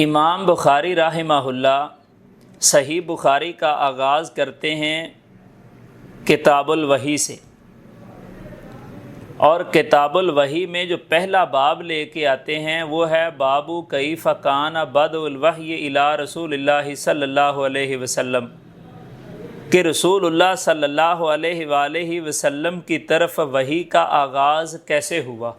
امام بخاری رحمہ اللہ صحیح بخاری کا آغاز کرتے ہیں کتاب الوحی سے، اور کتاب الوحی میں جو پہلا باب لے کے آتے ہیں وہ ہے باب کیف کان بدء الوحی الی رسول اللہ صلی اللہ علیہ وسلم، کہ رسول اللہ صلی اللہ علیہ وآلہ وسلم کی طرف وحی کا آغاز کیسے ہوا۔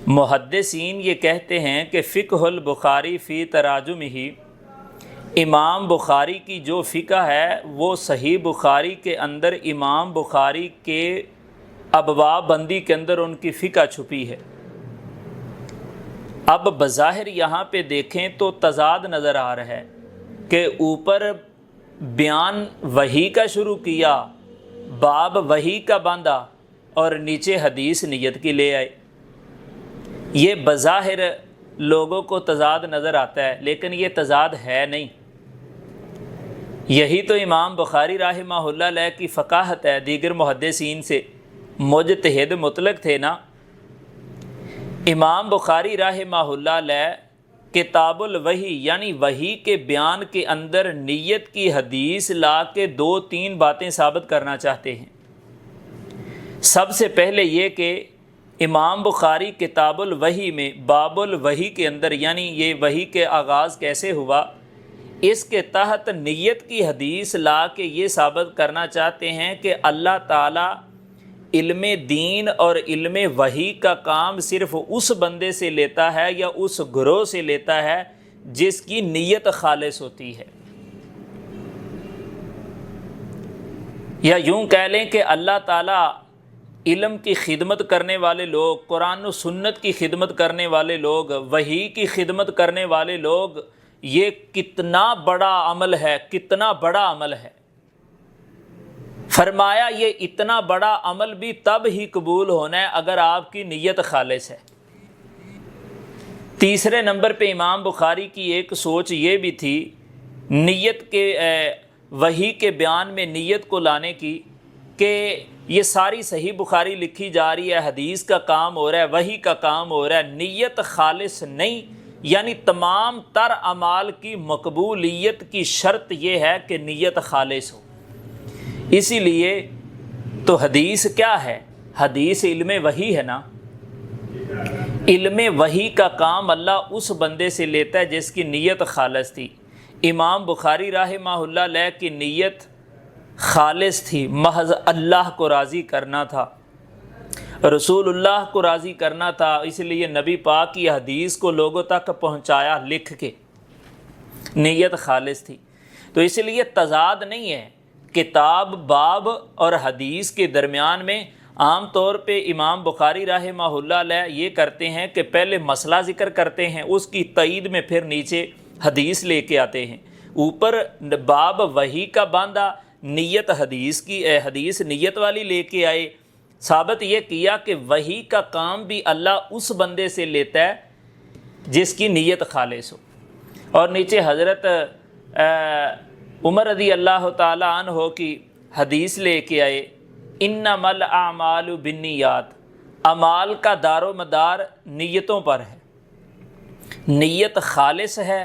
محدثین یہ کہتے ہیں کہ فقہ البخاری فی تراجمہ، امام بخاری کی جو فقہ ہے وہ صحیح بخاری کے اندر امام بخاری کے ابواب بندی کے اندر ان کی فقہ چھپی ہے۔ اب بظاہر یہاں پہ دیکھیں تو تضاد نظر آ رہا ہے کہ اوپر بیان وحی کا شروع کیا، باب وحی کا باندھا، اور نیچے حدیث نیت کی لے آئے۔ یہ بظاہر لوگوں کو تضاد نظر آتا ہے، لیکن یہ تضاد ہے نہیں۔ یہی تو امام بخاری رحمہ اللہ علیہ کی فقاہت ہے، دیگر محدثین سے مجتہد مطلق تھے نا۔ امام بخاری رحمہ اللہ علیہ کتاب الوحی یعنی وحی کے بیان کے اندر نیت کی حدیث لا کے 2-3 باتیں ثابت کرنا چاہتے ہیں۔ سب سے پہلے یہ کہ امام بخاری کتاب الوحی میں باب الوحی کے اندر، یعنی یہ وحی کے آغاز کیسے ہوا، اس کے تحت نیت کی حدیث لا کے یہ ثابت کرنا چاہتے ہیں کہ اللہ تعالیٰ علم دین اور علم وحی کا کام صرف اس بندے سے لیتا ہے یا اس گروہ سے لیتا ہے جس کی نیت خالص ہوتی ہے، یا یوں کہہ لیں کہ اللہ تعالیٰ علم کی خدمت کرنے والے لوگ، قرآن و سنت کی خدمت کرنے والے لوگ، وحی کی خدمت کرنے والے لوگ، یہ کتنا بڑا عمل ہے، کتنا بڑا عمل ہے۔ فرمایا یہ اتنا بڑا عمل بھی تب ہی قبول ہونا ہے اگر آپ کی نیت خالص ہے۔ تیسرے نمبر پہ امام بخاری کی ایک سوچ یہ بھی تھی نیت کے وحی کے بیان میں نیت کو لانے کی، کہ یہ ساری صحیح بخاری لکھی جا رہی ہے، حدیث کا کام ہو رہا ہے، وحی کا کام ہو رہا ہے، نیت خالص نہیں، یعنی تمام تر اعمال کی مقبولیت کی شرط یہ ہے کہ نیت خالص ہو۔ اسی لیے تو حدیث کیا ہے؟ حدیث علم وحی ہے نا۔ علم وحی کا کام اللہ اس بندے سے لیتا ہے جس کی نیت خالص تھی۔ امام بخاری رحمہ اللہ علیہ کی نیت خالص تھی، محض اللہ کو راضی کرنا تھا، رسول اللہ کو راضی کرنا تھا، اس لیے نبی پاک کی حدیث کو لوگوں تک پہنچایا لکھ کے، نیت خالص تھی۔ تو اس لیے تضاد نہیں ہے کتاب، باب اور حدیث کے درمیان میں۔ عام طور پہ امام بخاری رحمہ اللہ علیہ یہ کرتے ہیں کہ پہلے مسئلہ ذکر کرتے ہیں، اس کی تائید میں پھر نیچے حدیث لے کے آتے ہیں۔ اوپر باب وحی کا باندھا، نیت حدیث کی، حدیث نیت والی لے کے آئے، ثابت یہ کیا کہ وحی کا کام بھی اللہ اس بندے سے لیتا ہے جس کی نیت خالص ہو۔ اور نیچے حضرت عمر رضی اللہ تعالی عنہ کی حدیث لے کے آئے، انما الاعمال بالنیات، اعمال کا دار و مدار نیتوں پر ہے۔ نیت خالص ہے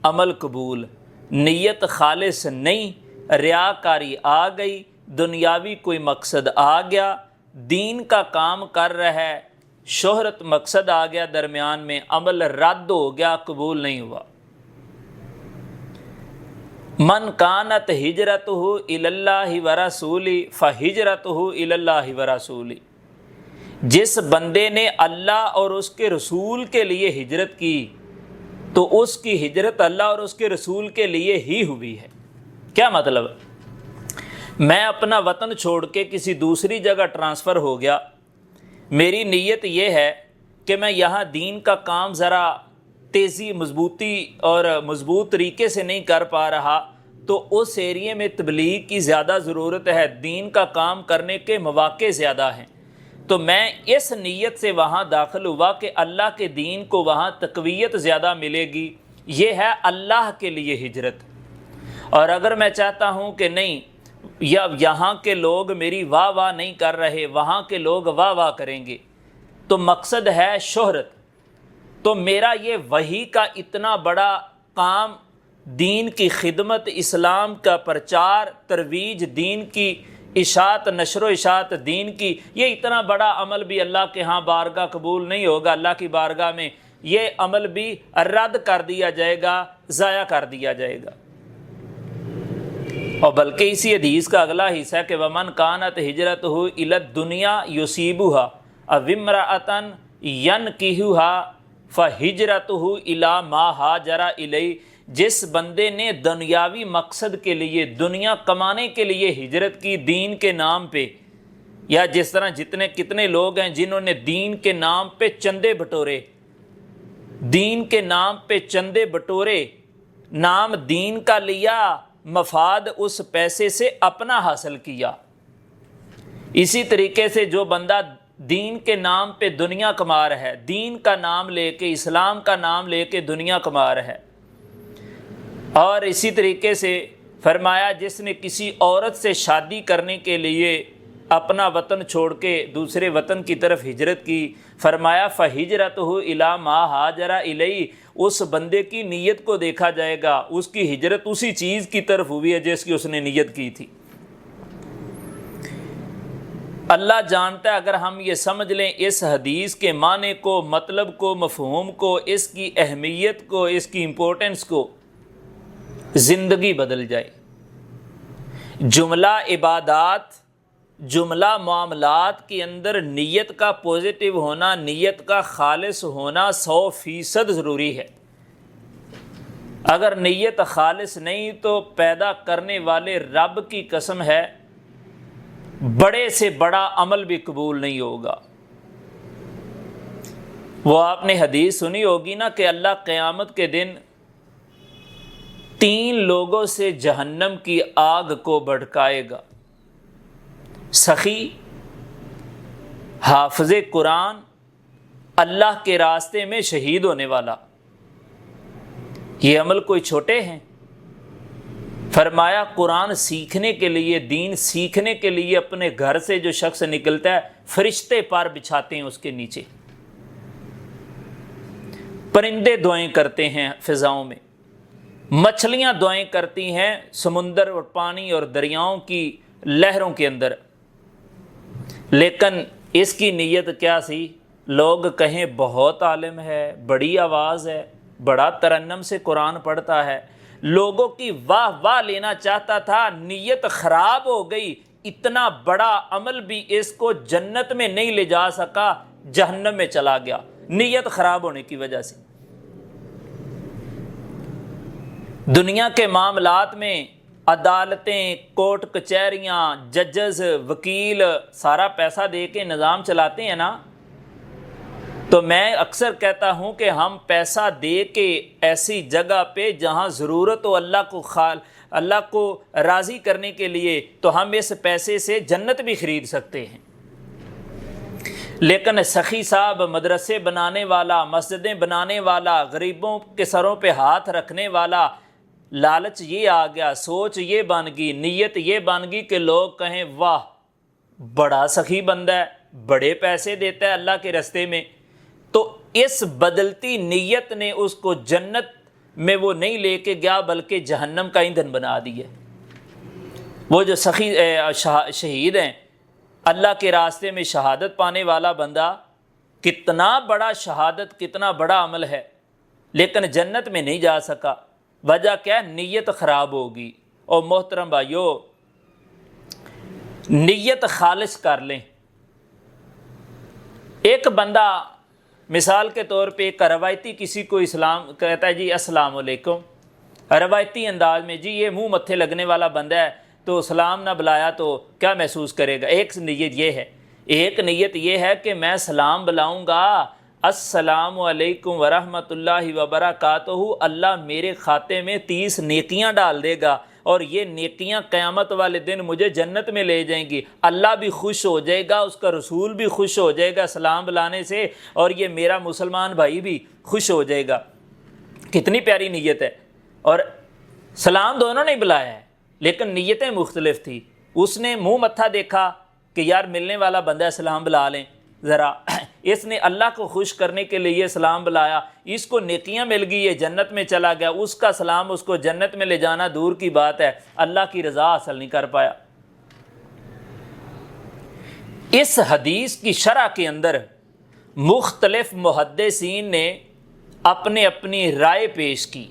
عمل قبول، نیت خالص نہیں، ریاکاری آ گئی، دنیاوی کوئی مقصد آ گیا، دین کا کام کر رہا ہے، شہرت مقصد آ گیا درمیان میں، عمل رد ہو گیا، قبول نہیں ہوا۔ من کانت ہجرتہ الی اللہ ورسولہ فہجرتہ الی اللہ ورسولہ، جس بندے نے اللہ اور اس کے رسول کے لیے ہجرت کی تو اس کی ہجرت اللہ اور اس کے رسول کے لیے ہی ہوئی ہے۔ کیا مطلب؟ میں اپنا وطن چھوڑ کے کسی دوسری جگہ ٹرانسفر ہو گیا، میری نیت یہ ہے کہ میں یہاں دین کا کام ذرا تیزی، مضبوطی اور مضبوط طریقے سے نہیں کر پا رہا، تو اس ایریے میں تبلیغ کی زیادہ ضرورت ہے، دین کا کام کرنے کے مواقع زیادہ ہیں، تو میں اس نیت سے وہاں داخل ہوا کہ اللہ کے دین کو وہاں تقویت زیادہ ملے گی، یہ ہے اللہ کے لیے ہجرت۔ اور اگر میں چاہتا ہوں کہ نہیں، یا یہاں کے لوگ میری واہ واہ نہیں کر رہے، وہاں کے لوگ واہ واہ کریں گے، تو مقصد ہے شہرت، تو میرا یہ وحی کا اتنا بڑا کام، دین کی خدمت، اسلام کا پرچار، ترویج دین کی، اشاعت، نشر و اشاعت دین کی، یہ اتنا بڑا عمل بھی اللہ کے ہاں بارگاہ قبول نہیں ہوگا۔ اللہ کی بارگاہ میں یہ عمل بھی رد کر دیا جائے گا، ضائع کر دیا جائے گا۔ اور بلکہ اسی حدیث کا اگلا حصہ ہے کہ وَمَنْ كَانَتْ هِجْرَتُهُ إِلَى الدُّنْيَا يُصِيبُهَا أَوْ امْرَأَةً يَنْكِحُهَا فَهِجْرَتُهُ إِلَى مَا هَاجَرَ إِلَيْهِ، جس بندے نے دنیاوی مقصد کے لیے، دنیا کمانے کے لیے ہجرت کی دین کے نام پہ، یا جس طرح کتنے لوگ ہیں جنہوں نے دین کے نام پہ چندے بٹورے، دین کے نام پہ چندے بٹورے، نام دین کا لیا، مفاد اس پیسے سے اپنا حاصل کیا۔ اسی طریقے سے جو بندہ دین کے نام پہ دنیا کما رہا ہے، دین کا نام لے کے، اسلام کا نام لے کے دنیا کما رہا ہے، اور اسی طریقے سے فرمایا جس نے کسی عورت سے شادی کرنے کے لیے اپنا وطن چھوڑ کے دوسرے وطن کی طرف ہجرت کی، فرمایا فَهِجْرَتُهُ إِلَى مَا هَاجَرَ إِلَيْهِ، اس بندے کی نیت کو دیکھا جائے گا، اس کی ہجرت اسی چیز کی طرف ہوئی ہے جس کی اس نے نیت کی تھی۔ اللہ جانتا ہے اگر ہم یہ سمجھ لیں اس حدیث کے معنی کو، مطلب کو، مفہوم کو، اس کی اہمیت کو، اس کی امپورٹنس کو، زندگی بدل جائے۔ جملہ عبادات، جملہ معاملات کے اندر نیت کا پوزیٹیو ہونا، نیت کا خالص ہونا 100% ضروری ہے۔ اگر نیت خالص نہیں تو پیدا کرنے والے رب کی قسم ہے بڑے سے بڑا عمل بھی قبول نہیں ہوگا۔ وہ آپ نے حدیث سنی ہوگی نا کہ اللہ قیامت کے دن 3 لوگوں سے جہنم کی آگ کو بھڑکائے گا، سخی، حافظ قرآن، اللہ کے راستے میں شہید ہونے والا۔ یہ عمل کوئی چھوٹے ہیں؟ فرمایا قرآن سیکھنے کے لیے، دین سیکھنے کے لیے اپنے گھر سے جو شخص نکلتا ہے، فرشتے پر بچھاتے ہیں اس کے نیچے، پرندے دعائیں کرتے ہیں فضاؤں میں، مچھلیاں دعائیں کرتی ہیں سمندر اور پانی اور دریاؤں کی لہروں کے اندر۔ لیکن اس کی نیت کیا سی؟ لوگ کہیں بہت عالم ہے، بڑی آواز ہے، بڑا ترنم سے قرآن پڑھتا ہے، لوگوں کی واہ واہ لینا چاہتا تھا، نیت خراب ہو گئی، اتنا بڑا عمل بھی اس کو جنت میں نہیں لے جا سکا، جہنم میں چلا گیا نیت خراب ہونے کی وجہ سے۔ دنیا کے معاملات میں عدالتیں، کورٹ کچہریاں، ججز، وکیل سارا پیسہ دے کے نظام چلاتے ہیں نا، تو میں اکثر کہتا ہوں کہ ہم پیسہ دے کے ایسی جگہ پہ جہاں ضرورت ہو اللہ کو راضی کرنے کے لیے، تو ہم اس پیسے سے جنت بھی خرید سکتے ہیں۔ لیکن سخی صاحب، مدرسے بنانے والا، مسجدیں بنانے والا، غریبوں کے سروں پہ ہاتھ رکھنے والا، لالچ یہ آ گیا، سوچ یہ بن گئی، نیت یہ بن گئی کہ لوگ کہیں واہ بڑا سخی بندہ ہے، بڑے پیسے دیتا ہے اللہ کے راستے میں، تو اس بدلتی نیت نے اس کو جنت میں وہ نہیں لے کے گیا بلکہ جہنم کا ایندھن بنا دیا۔ وہ جو سخی شہید ہیں، اللہ کے راستے میں شہادت پانے والا بندہ، کتنا بڑا شہادت، کتنا بڑا عمل ہے، لیکن جنت میں نہیں جا سکا۔ وجہ کیا ہے؟ نیت خراب ہوگی۔ اور محترم بھائیو، نیت خالص کر لیں۔ ایک بندہ مثال کے طور پہ ایک روایتی کسی کو اسلام کہتا ہے، جی السلام علیکم، روایتی انداز میں، جی یہ منہ متھے لگنے والا بندہ ہے تو سلام نہ بلایا تو کیا محسوس کرے گا؟ ایک نیت یہ ہے، ایک نیت یہ ہے کہ میں سلام بلاؤں گا، السلام علیکم ورحمۃ اللہ وبرکاتہ، اللہ میرے کھاتے میں 30 نیکیاں ڈال دے گا، اور یہ نیکیاں قیامت والے دن مجھے جنت میں لے جائیں گی، اللہ بھی خوش ہو جائے گا، اس کا رسول بھی خوش ہو جائے گا سلام بلانے سے، اور یہ میرا مسلمان بھائی بھی خوش ہو جائے گا۔ کتنی پیاری نیت ہے، اور سلام دونوں نے بلایا ہے لیکن نیتیں مختلف تھی۔ اس نے منہ متھا دیکھا کہ یار ملنے والا بندہ ہے، سلام بلا لیں ذرا، اس نے اللہ کو خوش کرنے کے لیے سلام بلایا، اس کو نیکیاں مل گئی، یہ جنت میں چلا گیا، اس کا سلام اس کو جنت میں لے جانا دور کی بات ہے، اللہ کی رضا حاصل نہیں کر پایا۔ اس حدیث کی شرح کے اندر مختلف محدثین نے اپنی رائے پیش کی۔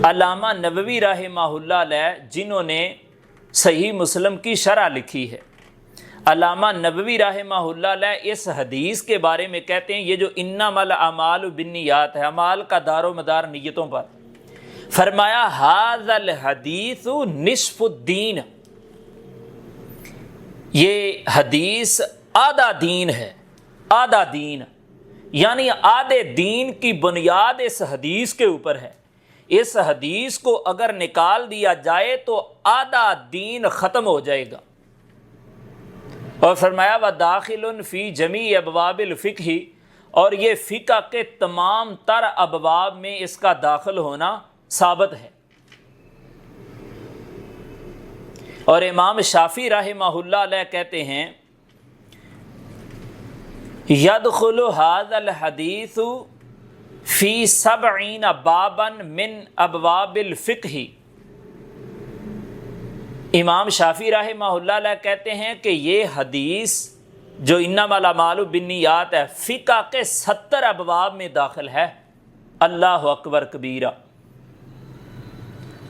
علامہ نووی رحمہ اللہ علیہ جنہوں نے صحیح مسلم کی شرح لکھی ہے، علامہ نووی رحمہ اللہ علیہ اس حدیث کے بارے میں کہتے ہیں یہ جو انما الاعمال بالنیات ہے، اعمال کا دار و مدار نیتوں پر، فرمایا ھذا الحدیث نصف الدین، یہ حدیث آدھا دین ہے، آدھا دین، یعنی آدھے دین کی بنیاد اس حدیث کے اوپر ہے۔ اس حدیث کو اگر نکال دیا جائے تو آدھا دین ختم ہو جائے گا۔ اور فرمایا وَدَاخِلٌ فِي جَمِيعِ أَبْوَابِ الْفِقْهِ، اور یہ فقہ کے تمام تر ابواب میں اس کا داخل ہونا ثابت ہے۔ اور امام شافعی رحمہ اللہ علیہ کہتے ہیں يَدْخُلُ هَذَا الْحَدِيثُ فِي 70 بابًا من ابواب الفقہ، امام شافعی رحمہ اللہ علیہ کہتے ہیں کہ یہ حدیث جو انما الاعمال بالنیات ہے فقہ کے 70 ابواب میں داخل ہے۔ اللہ اکبر کبیرہ۔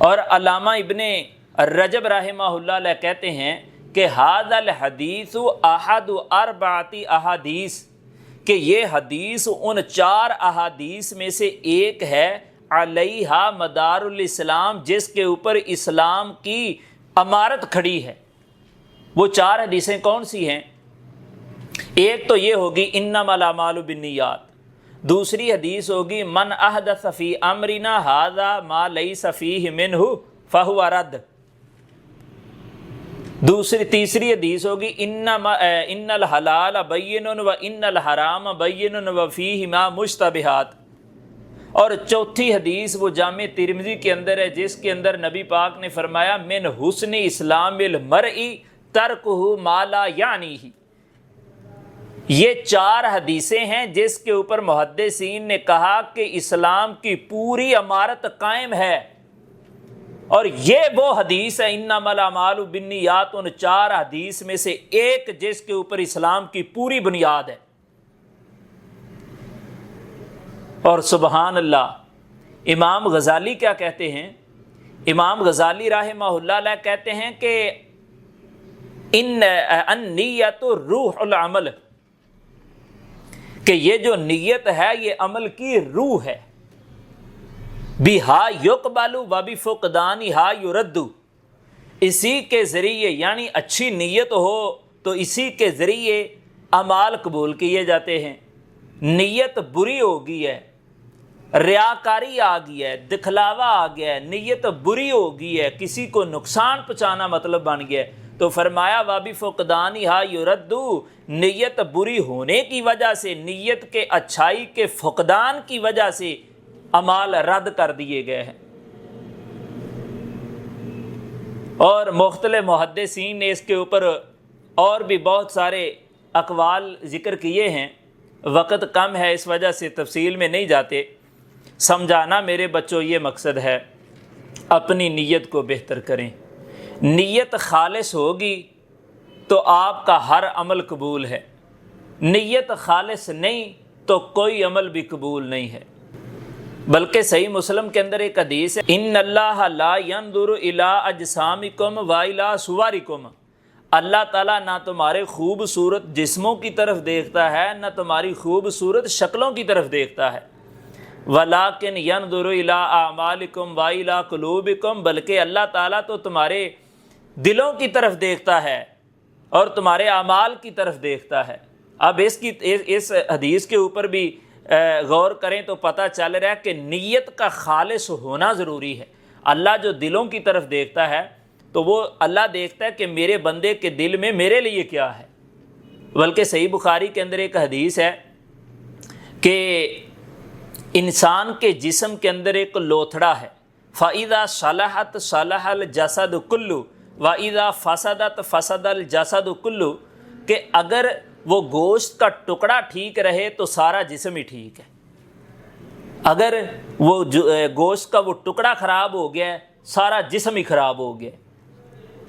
اور علامہ ابن رجب رحمہ اللہ علیہ کہتے ہیں کہ ھذا الحدیث احد 4 احادیث، کہ یہ حدیث ان 4 احادیث میں سے ایک ہے، علیہا مدار الاسلام، جس کے اوپر اسلام کی عمارت کھڑی ہے۔ وہ 4 حدیثیں کون سی ہیں؟ ایک تو یہ ہوگی انما الاعمال بالنیات، دوسری حدیث ہوگی من احدث فی امرنا ھذا ما لیس فیہ منہ فہو رد، تیسری حدیث ہوگی ان الحلال بین و ان الحرام بین و فیہما مشتبہات، اور چوتھی حدیث وہ جامع ترمذی کے اندر ہے جس کے اندر نبی پاک نے فرمایا من حسن اسلام المرء ترکہ ما لا یعنیہ۔ یہ 4 حدیثیں ہیں جس کے اوپر محدثین نے کہا کہ اسلام کی پوری عمارت قائم ہے، اور یہ وہ حدیث ہے انما الاعمال بالنیات، ان 4 حدیث میں سے ایک جس کے اوپر اسلام کی پوری بنیاد ہے۔ اور سبحان اللہ، امام غزالی کیا کہتے ہیں؟ امام غزالی رحمہ اللہ علیہ کہتے ہیں کہ النیت روح العمل، کہ یہ جو نیت ہے یہ عمل کی روح ہے۔ بہا یقبل و بفقدانہا یرد، اسی کے ذریعے، یعنی اچھی نیت ہو تو اسی کے ذریعے اعمال قبول کیے جاتے ہیں۔ نیت بری ہو گئی ہے، ریاکاری آ گئی ہے، دکھلاوا آ گیا ہے، نیت بری ہو گئی ہے، کسی کو نقصان پہنچانا مطلب بن گیا ہے، تو فرمایا وَبِفُقْدَانِهَا يُرَدُّ، نیت بری ہونے کی وجہ سے، نیت کے اچھائی کے فقدان کی وجہ سے اعمال رد کر دیے گئے ہیں۔ اور مختلف محدثین نے اس کے اوپر اور بھی بہت سارے اقوال ذکر کیے ہیں، وقت کم ہے اس وجہ سے تفصیل میں نہیں جاتے۔ سمجھانا میرے بچوں یہ مقصد ہے، اپنی نیت کو بہتر کریں۔ نیت خالص ہوگی تو آپ کا ہر عمل قبول ہے، نیت خالص نہیں تو کوئی عمل بھی قبول نہیں ہے۔ بلکہ صحیح مسلم کے اندر ایک حدیث ہے ان اللہ لا ينظر الى اجسامکم والى صورکم، اللہ تعالیٰ نہ تمہارے خوبصورت جسموں کی طرف دیکھتا ہے نہ تمہاری خوبصورت شکلوں کی طرف دیکھتا ہے، ولیکن ينظر الى اعمالکم والى قلوبکم، بلکہ اللہ تعالیٰ تو تمہارے دلوں کی طرف دیکھتا ہے اور تمہارے اعمال کی طرف دیکھتا ہے۔ اب اس حدیث کے اوپر بھی غور کریں تو پتہ چل رہا ہے کہ نیت کا خالص ہونا ضروری ہے۔ اللہ جو دلوں کی طرف دیکھتا ہے تو وہ اللہ دیکھتا ہے کہ میرے بندے کے دل میں میرے لیے کیا ہے۔ بلکہ صحیح بخاری کے اندر ایک حدیث ہے کہ انسان کے جسم کے اندر ایک لوتھڑا ہے، فَإِذَا صَلَحَتْ صَلَحَ الْجَسَدُ كُلُّ وَإِذَا فَسَدَتْ فَسَدَ الْجَسَدُ كُلُّ، کہ اگر وہ گوشت کا ٹکڑا ٹھیک رہے تو سارا جسم ہی ٹھیک ہے، اگر وہ گوشت کا وہ ٹکڑا خراب ہو گیا ہے سارا جسم ہی خراب ہو گیا۔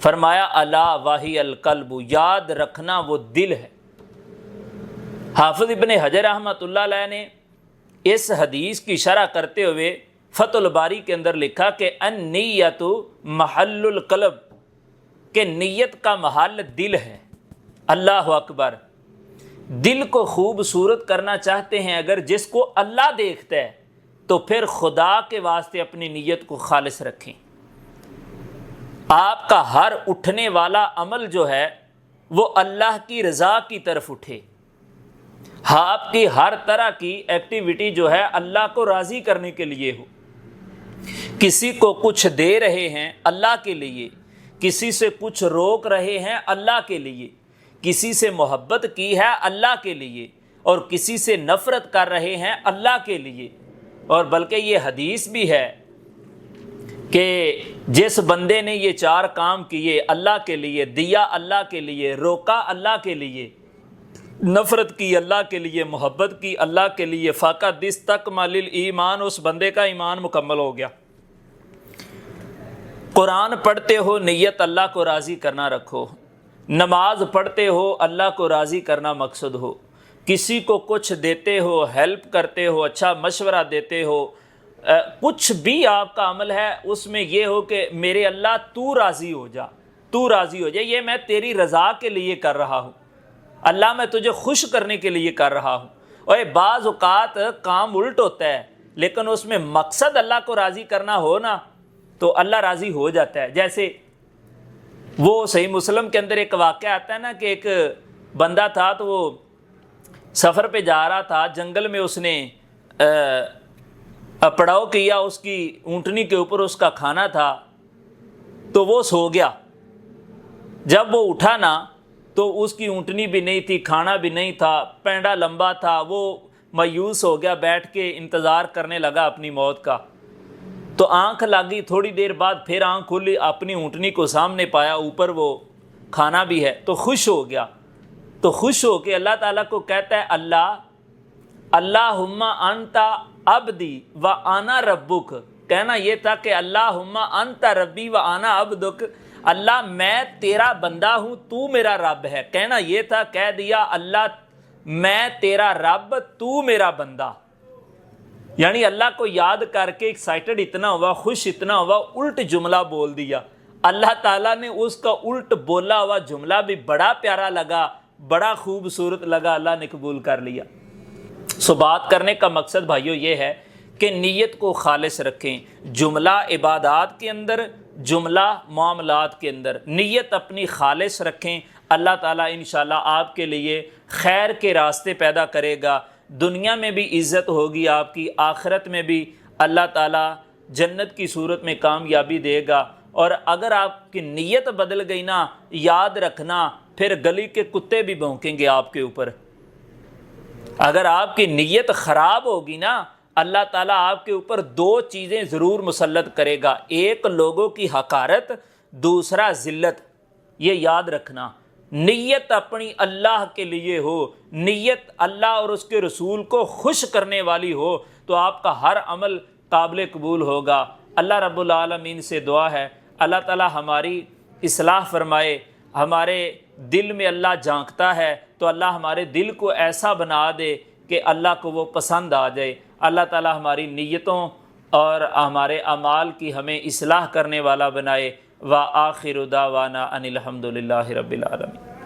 فرمایا الا وہی القلب، یاد رکھنا وہ دل ہے۔ حافظ ابن حجر رحمۃ اللہ علیہ نے اس حدیث کی شرح کرتے ہوئے فتح الباری کے اندر لکھا کہ النیت محل القلب، کہ نیت کا محل دل ہے۔ اللہ اکبر، دل کو خوبصورت کرنا چاہتے ہیں اگر، جس کو اللہ دیکھتا ہے، تو پھر خدا کے واسطے اپنی نیت کو خالص رکھیں۔ آپ کا ہر اٹھنے والا عمل جو ہے وہ اللہ کی رضا کی طرف اٹھے، آپ کی ہر طرح کی ایکٹیویٹی جو ہے اللہ کو راضی کرنے کے لیے ہو۔ کسی کو کچھ دے رہے ہیں اللہ کے لیے، کسی سے کچھ روک رہے ہیں اللہ کے لیے، کسی سے محبت کی ہے اللہ کے لیے، اور کسی سے نفرت کر رہے ہیں اللہ کے لیے۔ اور بلکہ یہ حدیث بھی ہے کہ جس بندے نے یہ 4 کام کیے اللہ کے لیے، دیا اللہ کے لیے، روکا اللہ کے لیے، نفرت کی اللہ کے لیے، محبت کی اللہ کے لیے، فقط استکمل الایمان، اس بندے کا ایمان مکمل ہو گیا۔ قرآن پڑھتے ہو نیت اللہ کو راضی کرنا رکھو، نماز پڑھتے ہو اللہ کو راضی کرنا مقصد ہو، کسی کو کچھ دیتے ہو، ہیلپ کرتے ہو، اچھا مشورہ دیتے ہو، کچھ بھی آپ کا عمل ہے اس میں یہ ہو کہ میرے اللہ تو راضی ہو جا، تو راضی ہو جا، یہ میں تیری رضا کے لیے کر رہا ہوں، اللہ میں تجھے خوش کرنے کے لیے کر رہا ہوں۔ اور بعض اوقات کام الٹ ہوتا ہے، لیکن اس میں مقصد اللہ کو راضی کرنا ہو نا تو اللہ راضی ہو جاتا ہے۔ جیسے وہ صحیح مسلم کے اندر ایک واقعہ آتا ہے نا کہ ایک بندہ تھا تو وہ سفر پہ جا رہا تھا، جنگل میں اس نے پڑاؤ کیا، اس کی اونٹنی کے اوپر اس کا کھانا تھا تو وہ سو گیا۔ جب وہ اٹھا نا تو اس کی اونٹنی بھی نہیں تھی، کھانا بھی نہیں تھا، پینڈا لمبا تھا، وہ مایوس ہو گیا، بیٹھ کے انتظار کرنے لگا اپنی موت کا۔ تو آنکھ لگی، تھوڑی دیر بعد پھر آنکھ کھلی، اپنی اونٹنی کو سامنے پایا، اوپر وہ کھانا بھی ہے، تو خوش ہو گیا۔ تو خوش ہو کے اللہ تعالیٰ کو کہتا ہے اللہ اللہم انت عبدی و انا ربک، کہنا یہ تھا کہ اللہم انت ربی و انا عبدک، اللہ میں تیرا بندہ ہوں تو میرا رب ہے، کہنا یہ تھا، کہہ دیا اللہ میں تیرا رب تو میرا بندہ، یعنی اللہ کو یاد کر کے ایکسائٹڈ اتنا ہوا، خوش اتنا ہوا، الٹ جملہ بول دیا۔ اللہ تعالیٰ نے اس کا الٹ بولا ہوا جملہ بھی بڑا پیارا لگا، بڑا خوبصورت لگا، اللہ نے قبول کر لیا۔ سو بات کرنے کا مقصد بھائیو یہ ہے کہ نیت کو خالص رکھیں، جملہ عبادات کے اندر، جملہ معاملات کے اندر، نیت اپنی خالص رکھیں، اللہ تعالیٰ انشاءاللہ آپ کے لیے خیر کے راستے پیدا کرے گا، دنیا میں بھی عزت ہوگی آپ کی، آخرت میں بھی اللہ تعالیٰ جنت کی صورت میں کامیابی دے گا۔ اور اگر آپ کی نیت بدل گئی نا، یاد رکھنا پھر گلی کے کتے بھی بھونکیں گے آپ کے اوپر۔ اگر آپ کی نیت خراب ہوگی نا، اللہ تعالیٰ آپ کے اوپر 2 چیزیں ضرور مسلط کرے گا، ایک لوگوں کی حقارت، دوسرا ذلت۔ یہ یاد رکھنا، نیت اپنی اللہ کے لیے ہو، نیت اللہ اور اس کے رسول کو خوش کرنے والی ہو تو آپ کا ہر عمل قابل قبول ہوگا۔ اللہ رب العالمین سے دعا ہے اللہ تعالیٰ ہماری اصلاح فرمائے، ہمارے دل میں اللہ جھانکتا ہے تو اللہ ہمارے دل کو ایسا بنا دے کہ اللہ کو وہ پسند آ جائے۔ اللہ تعالیٰ ہماری نیتوں اور ہمارے اعمال کی ہمیں اصلاح کرنے والا بنائے۔ وآخر دعوانا ان الحمد للہ رب العالمین۔